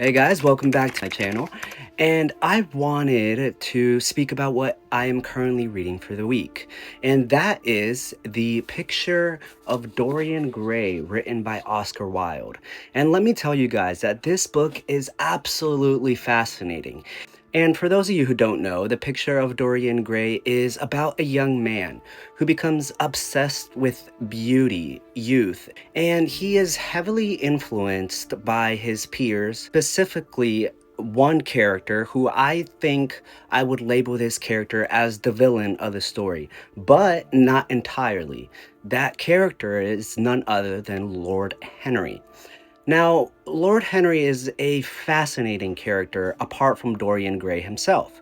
Hey guys, welcome back to my channel. And I wanted to speak about what I am currently reading for the week. And that is The Picture of Dorian Gray, written by Oscar Wilde. And let me tell you guys that this book is absolutely fascinating. And for those of you who don't know, The Picture of Dorian Gray is about a young man who becomes obsessed with beauty, youth, and he is heavily influenced by his peers, specifically one character who I think I would label this character as the villain of the story, but not entirely. That character is none other than Lord Henry. Now, Lord Henry is a fascinating character apart from Dorian Gray himself.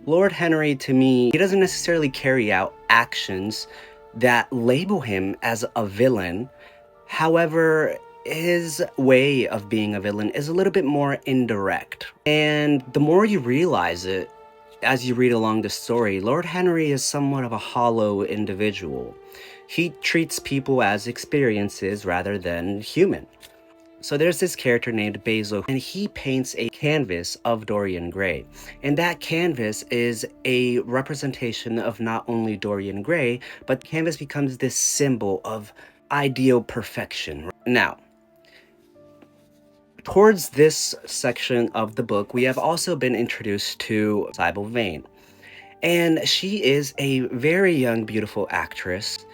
Lord Henry, to me, he doesn't necessarily carry out actions that label him as a villain. However, his way of being a villain is a little bit more indirect. And the more you realize it, as you read along the story, Lord Henry is somewhat of a hollow individual. He treats people as experiences rather than human. So there's this character named Basil, and he paints a canvas of Dorian Gray. And that canvas is a representation of not only Dorian Gray, but the canvas becomes this symbol of ideal perfection. Now, towards this section of the book, we have also been introduced to Sybil Vane. And she is a very young, beautiful actress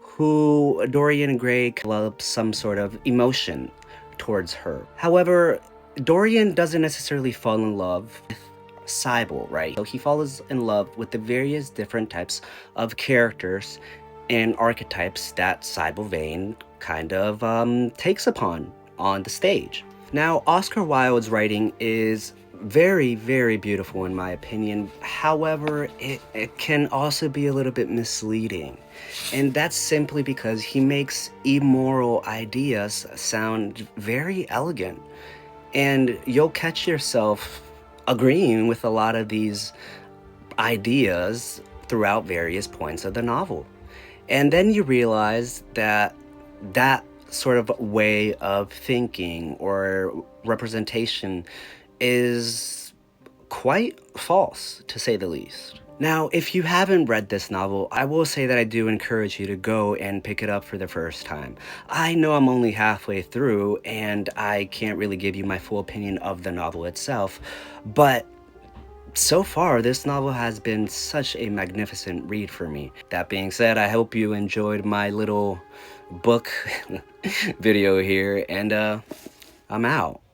who Dorian Gray develops some sort of emotion towards her. However, Dorian doesn't necessarily fall in love with Sybil, right? So he falls in love with the various different types of characters and archetypes that Sybil Vane kind of takes upon on the stage. Now, Oscar Wilde's writing is very, very beautiful in my opinion. However, it can also be a little bit misleading. And that's simply because he makes immoral ideas sound very elegant. And you'll catch yourself agreeing with a lot of these ideas throughout various points of the novel. And then you realize that that sort of way of thinking or representation is quite false, to say the least. Now, if you haven't read this novel, I will say that I do encourage you to go and pick it up for the first time. I know I'm only halfway through, and I can't really give you my full opinion of the novel itself, but so far, this novel has been such a magnificent read for me. That being said, I hope you enjoyed my little book video here, and I'm out.